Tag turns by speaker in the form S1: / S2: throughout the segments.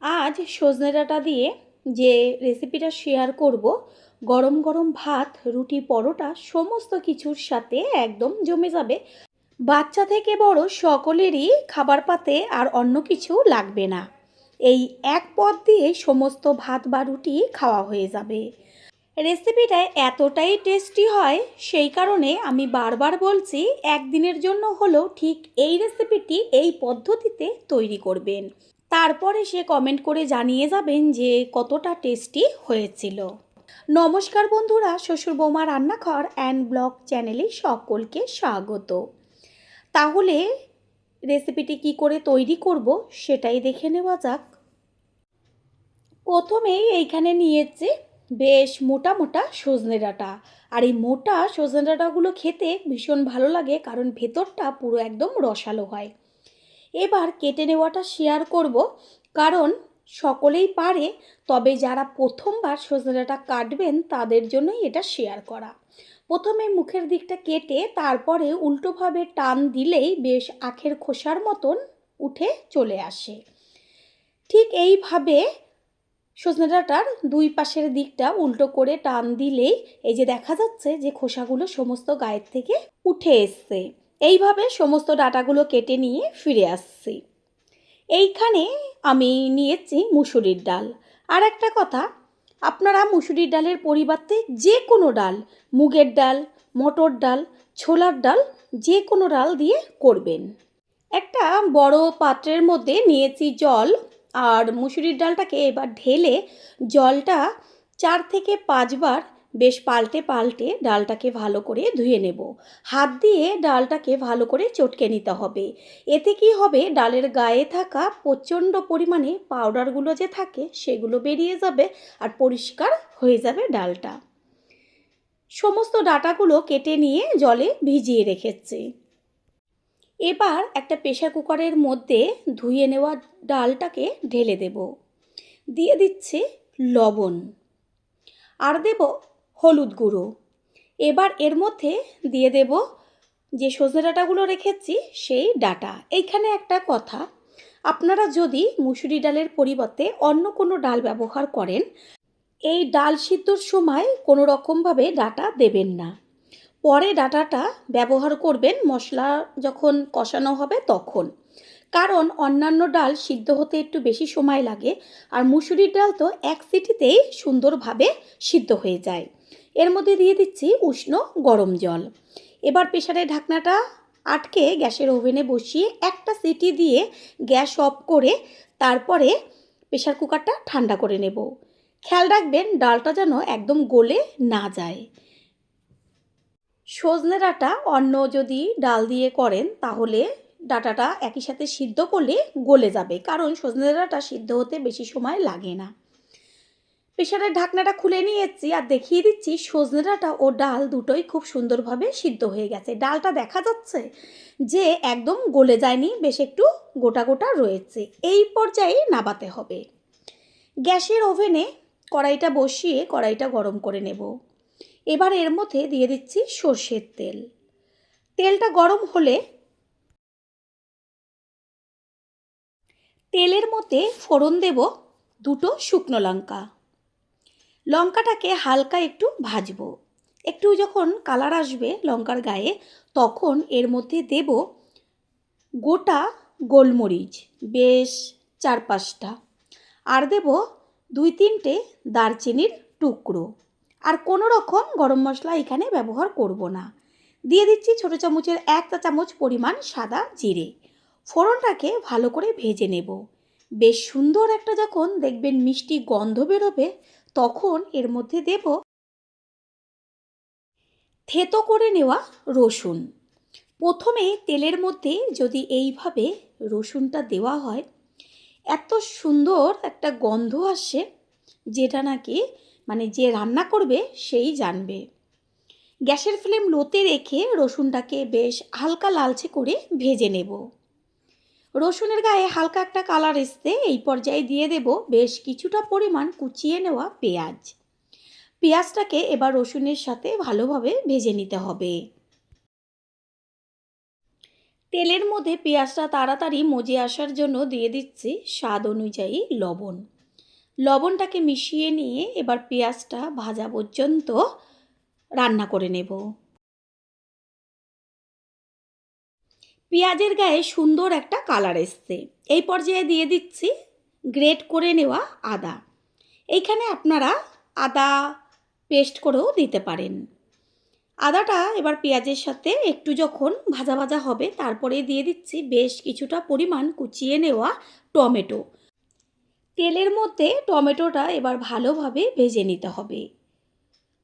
S1: আজ সজনে ডাঁটা দিয়ে যে রেসিপিটা শেয়ার করব, গরম গরম ভাত, রুটি, পরোটা সমস্ত কিছুর সাথে একদম জমে যাবে। বাচ্চা থেকে বড় সকলেরই খাবার পাতে আর অন্য কিছু লাগবে না। এই এক পদ দিয়ে সমস্ত ভাত বা রুটি খাওয়া হয়ে যাবে। রেসিপিটা এতটাই টেস্টি হয়, সেই কারণে আমি বারবার বলছি একদিনের জন্য হলেও ঠিক এই রেসিপিটি এই পদ্ধতিতে তৈরি করবেন। তারপরে সে কমেন্ট করে জানিয়ে যাবেন যে কতটা টেস্টি হয়েছিল। নমস্কার বন্ধুরা, শ্বশুর বৌমা রান্নাঘর অ্যান্ড ব্লগ চ্যানেলে সকলকে স্বাগত। তাহলে রেসিপিটি কি করে তৈরি করব সেটাই দেখে নেওয়া যাক। প্রথমেই এইখানে নিয়েছি বেশ মোটা মোটা সজনে ডাঁটা। আর এই মোটা সজনে ডাঁটাগুলো খেতে ভীষণ ভালো লাগে, কারণ ভেতরটা পুরো একদম রসালো হয়। এবার কেটে নেওয়াটা শেয়ার করব, কারণ সকলেই পারে, তবে যারা প্রথমবার সজনে ডাঁটা কাটবেন তাদের জন্যই এটা শেয়ার করা। প্রথমে মুখের দিকটা কেটে তারপরে উল্টোভাবে টান দিলেই বেশ আখের খোসার মতন উঠে চলে আসে। ঠিক এইভাবে সজনে ডাঁটার দুই পাশের দিকটা উল্টো করে টান দিলেই এই যে দেখা যাচ্ছে যে খোসাগুলো সমস্ত গায়ের থেকে উঠে এসছে। এইভাবে সমস্ত ডাঁটাগুলো কেটে নিয়ে ফিরে আসছি। এইখানে আমি নিয়েছি মুসুরির ডাল। আর একটা কথা, আপনারা মুসুরির ডালের পরিবর্তে যে কোনো ডাল, মুগের ডাল, মটর ডাল, ছোলার ডাল, যে কোনো ডাল দিয়ে করবেন। একটা বড় পাত্রের মধ্যে নিয়েছি জল, আর মুসুরির ডালটাকে এবার ঢেলে জলটা 4 থেকে 5 বার বেশ পাল্টে পাল্টে ডালটাকে ভালো করে ধুয়ে নেব। হাত দিয়ে ডালটাকে ভালো করে চটকে নিতে হবে। এতে কি হবে, ডালের গায়ে থাকা প্রচণ্ড পরিমাণে পাউডারগুলো যে থাকে সেগুলো বেরিয়ে যাবে আর পরিষ্কার হয়ে যাবে ডালটা। সমস্ত ডাঁটাগুলো কেটে নিয়ে জলে ভিজিয়ে রেখেছি। এবার একটা প্রেসার কুকারের মধ্যে ধুয়ে নেওয়া ডালটাকে ঢেলে দেব। দিয়ে দিচ্ছি লবণ, আর দেব হলুদ গুঁড়ো। এবার এর মধ্যে দিয়ে দেব যে সজনে ডাঁটাগুলো রেখেছি সেই ডাঁটা। এইখানে একটা কথা, আপনারা যদি মুসুরি ডালের পরিবর্তে অন্য কোনো ডাল ব্যবহার করেন, এই ডাল সিদ্ধর সময় কোনো রকমভাবে ডাঁটা দেবেন না। পরে ডাঁটাটা ব্যবহার করবেন মশলা যখন কষানো হবে তখন, কারণ অন্যান্য ডাল সিদ্ধ হতে একটু বেশি সময় লাগে, আর মুসুরির ডাল তো এক সিটিতেই সুন্দরভাবে সিদ্ধ হয়ে যায়। এর মধ্যে দিয়ে দিচ্ছি উষ্ণ গরম জল। এবার প্রেসারের ঢাকনাটা আটকে গ্যাসের ওভেনে বসিয়ে একটা সিটি দিয়ে গ্যাস অফ করে তারপরে প্রেসার কুকারটা ঠান্ডা করে নেব। খেয়াল রাখবেন ডালটা যেন একদম গলে না যায়। সজনে ডাঁটা অন্য যদি ডাল দিয়ে করেন তাহলে ডাঁটাটা একই সাথে সিদ্ধ করলে গলে যাবে, কারণ সজনে ডাঁটা সিদ্ধ হতে বেশি সময় লাগে না। প্রেসারের ঢাকনাটা খুলে নিয়েছি আর দেখিয়ে দিচ্ছি সজনে ডাঁটা ও ডাল দুটোই খুব সুন্দরভাবে সিদ্ধ হয়ে গেছে। ডালটা দেখা যাচ্ছে যে একদম গলে যায়নি, বেশ একটু গোটা গোটা রয়েছে। এই পর্যায়ে নামাতে হবে। গ্যাসের ওভেনে কড়াইটা বসিয়ে কড়াইটা গরম করে নেব। এবার এর মধ্যে দিয়ে দিচ্ছি সর্ষের তেল। তেলটা গরম হলে তেলের মধ্যে ফোড়ন দেব দুটো শুকনো লঙ্কা। লঙ্কাটাকে হালকা একটু ভাজবো। একটু যখন কালার আসবে লঙ্কার গায়ে, তখন এর মধ্যে দেব গোটা গোলমরিচ বেশ 4-5টা, আর দেব 2-3টে দারচিনির টুকরো। আর কোনো রকম গরম মশলা এখানে ব্যবহার করব না। দিয়ে দিচ্ছি ছোটো চামচের 1 চা চামচ পরিমাণ সাদা জিরে। ফোড়নটাকে ভালো করে ভেজে নেব। বেশ সুন্দর একটা যখন দেখবেন মিষ্টি গন্ধ বেরোবে, তখন এর মধ্যে দেব থেতো করে নেওয়া রসুন। প্রথমে তেলের মধ্যে যদি এইভাবে রসুনটা দেওয়া হয়, এত সুন্দর একটা গন্ধ আসে, যেটা নাকি মানে যে রান্না করবে সেই জানবে। গ্যাসের ফ্লেম লোতে রেখে রসুনটাকে বেশ হালকা লালচে করে ভেজে নেব। রসুনের গায়ে হালকা একটা কালার আসতে এই পর্যায়ে দিয়ে দেব বেশ কিছুটা পরিমাণ কুচিয়ে নেওয়া পেঁয়াজ। পেঁয়াজটাকে এবার রসুনের সাথে ভালোভাবে ভেজে নিতে হবে। তেলের মধ্যে পেঁয়াজটা তাড়াতাড়ি মজে আসার জন্য দিয়ে দিচ্ছি স্বাদ অনুযায়ী লবণ। লবণটাকে মিশিয়ে নিয়ে এবার পেঁয়াজটা ভাজা পর্যন্ত রান্না করে নেব। পেঁয়াজের গায়ে সুন্দর একটা কালার এসছে। এই পর্যায়ে দিয়ে দিচ্ছি গ্রেট করে নেওয়া আদা। এইখানে আপনারা আদা পেস্ট করেও দিতে পারেন। আদাটা এবার পেঁয়াজের সাথে একটু যখন ভাজা ভাজা হবে তারপরে দিয়ে দিচ্ছি বেশ কিছুটা পরিমাণ কুচিয়ে নেওয়া টমেটো। তেলের মধ্যে টমেটোটা এবার ভালোভাবে ভেজে নিতে হবে।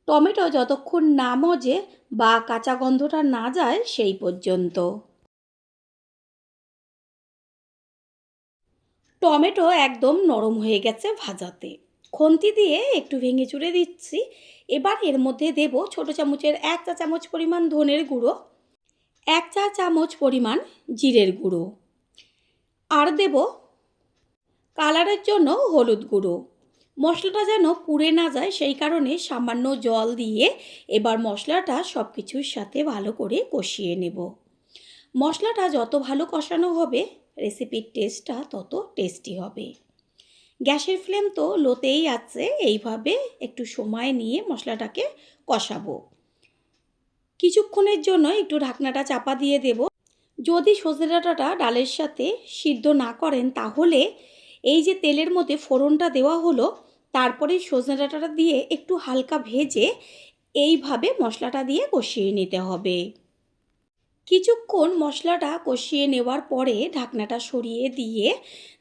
S1: টমেটো যতক্ষণ না মজে বা কাঁচা গন্ধটা না যায় সেই পর্যন্ত। টমেটো একদম নরম হয়ে গেছে ভাজাতে। খুন্তি দিয়ে একটু ভেঙে চুড়ে দিচ্ছি। এবার এর মধ্যে দেব ছোটো চামচের 1 চা চামচ পরিমাণ ধনের গুঁড়ো, 1 চা চামচ পরিমাণ জিরের গুঁড়ো, আর দেব কালারের জন্য হলুদ গুঁড়ো। মশলাটা যেন পুড়ে না যায় সেই কারণে সামান্য জল দিয়ে এবার মশলাটা সব কিছুর সাথে ভালো করে কষিয়ে নেব। মশলাটা যত ভালো কষানো হবে রেসিপির টেস্টটা তত টেস্টি হবে। গ্যাসের ফ্লেম তো লোতেই আছে। এইভাবে একটু সময় নিয়ে মশলাটাকে কষাবো। কিছুক্ষণের জন্য একটু ঢাকনাটা চাপা দিয়ে দেব। যদি সজনে ডাঁটাটা ডালের সাথে সিদ্ধ না করেন তাহলে এই যে তেলের মধ্যে ফোড়নটা দেওয়া হলো তারপরে সজনে ডাঁটাটা দিয়ে একটু হালকা ভেজে এইভাবে মশলাটা দিয়ে কষিয়ে নিতে হবে। কিছুক্ষণ মশলাটা কষিয়ে নেওয়ার পরে ঢাকনাটা সরিয়ে দিয়ে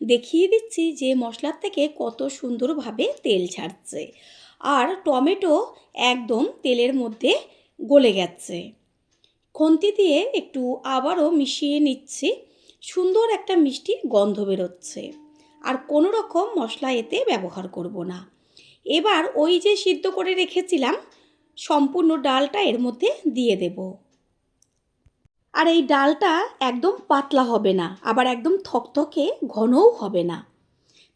S1: দেখিয়ে দিচ্ছি যে মশলার থেকে কত সুন্দরভাবে তেল ছাড়ছে আর টমেটো একদম তেলের মধ্যে গলে গেছে। খুন্তি দিয়ে একটু আবারও মিশিয়ে নিচ্ছি। সুন্দর একটা মিষ্টি গন্ধ বেরোচ্ছে। আর কোনো রকম মশলা এতে ব্যবহার করব না। এবার ওই যে সিদ্ধ করে রেখেছিলাম সম্পূর্ণ ডালটা এর মধ্যে দিয়ে দেব। আর এই ডালটা একদম পাতলা হবে না, আবার একদম থকথকে ঘনও হবে না।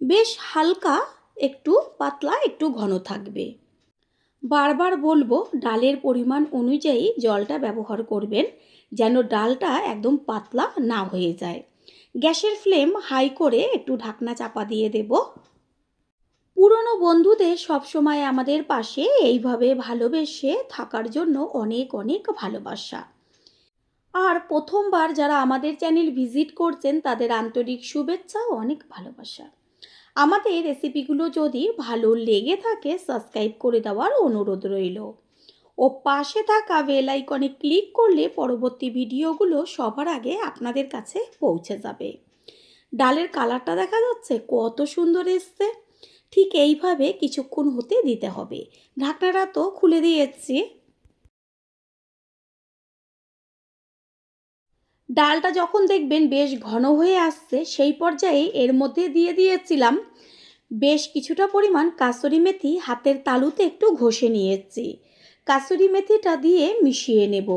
S1: বেশ হালকা একটু পাতলা একটু ঘন থাকবে। বারবার বলবো ডালের পরিমাণ অনুযায়ী জলটা ব্যবহার করবেন যেন ডালটা একদম পাতলা না হয়ে যায়। গ্যাসের ফ্লেম হাই করে একটু ঢাকনা চাপা দিয়ে দেব। পুরনো বন্ধুদের সবসময় আমাদের পাশে এইভাবে ভালোবেসে থাকার জন্য অনেক অনেক ভালোবাসা। আর প্রথমবার যারা আমাদের চ্যানেল ভিজিট করছেন তাদের আন্তরিক শুভেচ্ছা ও অনেক ভালোবাসা। আমাদের রেসিপিগুলো যদি ভালো লেগে থাকে সাবস্ক্রাইব করে দেওয়ার অনুরোধ রইল ও পাশে থাকা বেল আইকনে ক্লিক করলে পরবর্তী ভিডিওগুলো সবার আগে আপনাদের কাছে পৌঁছে যাবে। ডালের কালারটা দেখা যাচ্ছে কত সুন্দর এসছে। ঠিক এইভাবে কিছুক্ষণ হতে দিতে হবে। ঢাকনাটা তো খুলে দিয়েছি। ডালটা যখন দেখবেন বেশ ঘন হয়ে আসছে সেই পর্যায়ে এর মধ্যে দিয়ে দিয়েছিলাম বেশ কিছুটা পরিমাণ কাসুরি মেথি। হাতের তালুতে একটু ঘষে নিয়েছি। কাসুরি মেথিটা দিয়ে মিশিয়ে নেব।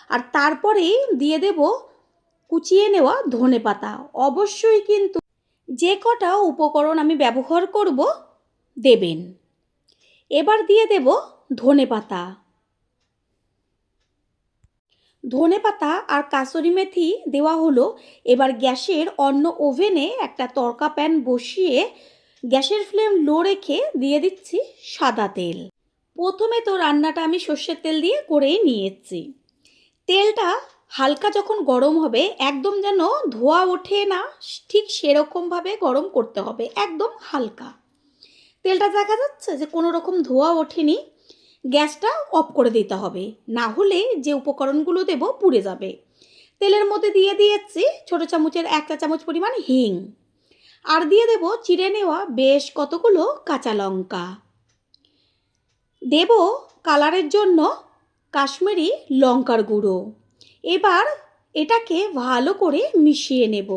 S1: আর তারপরে দিয়ে দেব কুচিয়ে নেওয়া ধনেপাতা। অবশ্যই কিন্তু যে কটা উপকরণ আমি ব্যবহার করব দেবেন। এবার দিয়ে দেব ধনেপাতা। ধনেপাতা আর কাসুরি মেথি দেওয়া হলো। এবার গ্যাসের অন্য ওভেনে একটা তড়কা প্যান বসিয়ে গ্যাসের ফ্লেম লো রেখে দিয়ে দিচ্ছি সাদা তেল। প্রথমে তো রান্নাটা আমি সর্ষের তেল দিয়ে করেই নিয়েছি। তেলটা হালকা যখন গরম হবে একদম যেন ধোঁয়া ওঠে না ঠিক সেরকমভাবে গরম করতে হবে। একদম হালকা তেলটা দেখা যাচ্ছে যে কোনো রকম ধোঁয়া ওঠেনি। গ্যাসটা অফ করে দিতে হবে, না হলে যে উপকরণগুলো দেব পুড়ে যাবে। তেলের মধ্যে দিয়ে দিয়েছি ছোটো চামচের 1 চা চামচ পরিমাণ হিং। আর দিয়ে দেব চিড়ে নেওয়া বেশ কতগুলো কাঁচা লঙ্কা। দেব কালারের জন্য কাশ্মীরি লঙ্কার গুঁড়ো। এবার এটাকে ভালো করে মিশিয়ে নেব।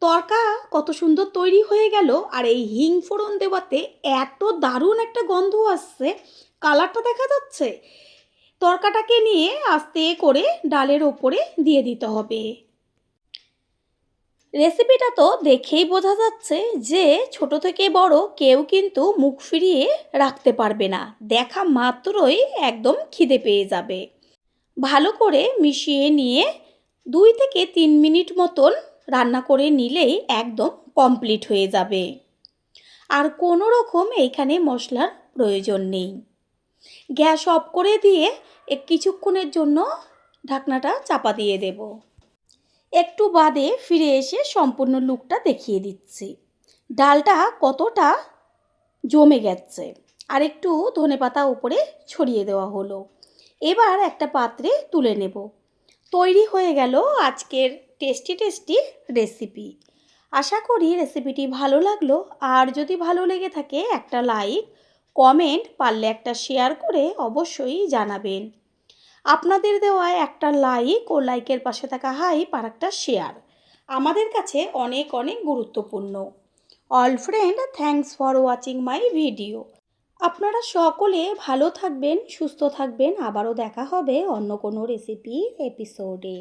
S1: তরকা কত সুন্দর তৈরি হয়ে গেল। আর এই হিং ফোড়ন দেওয়াতে এত দারুণ একটা গন্ধ আসছে, কালারটা দেখা যাচ্ছে। তরকাটাকে নিয়ে আস্তে করে ডালের ওপরে দিয়ে দিতে হবে। রেসিপিটা তো দেখেই বোঝা যাচ্ছে যে ছোট থেকে বড় কেউ কিন্তু মুখ ফিরিয়ে রাখতে পারবে না। দেখা মাত্রই একদম খিদে পেয়ে যাবে। ভালো করে মিশিয়ে নিয়ে 2 থেকে 3 মিনিট মতন রান্না করে নিলেই একদম কমপ্লিট হয়ে যাবে। আর কোনো রকম এইখানে মশলার প্রয়োজন নেই। গ্যাস অফ করে দিয়ে কিছুক্ষণের জন্য ঢাকনাটা চাপা দিয়ে দেব। একটু বাদে ফিরে এসে সম্পূর্ণ লুকটা দেখিয়ে দিচ্ছি। ডালটা কতটা জমে গেছে, আর একটু ধনেপাতা উপরে ছড়িয়ে দেওয়া হলো। এবার একটা পাত্রে তুলে নেব। তৈরি হয়ে গেল আজকের টেস্টি রেসিপি। আশা করি রেসিপিটি ভালো লাগলো। আর যদি ভালো লেগে থাকে একটা লাইক, কমেন্ট, পারলে একটা শেয়ার করে অবশ্যই জানাবেন। আপনাদের দেওয়া একটা লাইক ও লাইকের পাশে থাকা হাইপ আর একটা শেয়ার আমাদের কাছে অনেক অনেক গুরুত্বপূর্ণ। All friend, thanks for watching my video. আপনারা সকলে ভালো থাকবেন, সুস্থ থাকবেন। আবারও দেখা হবে অন্য কোনো রেসিপি এপিসোডে।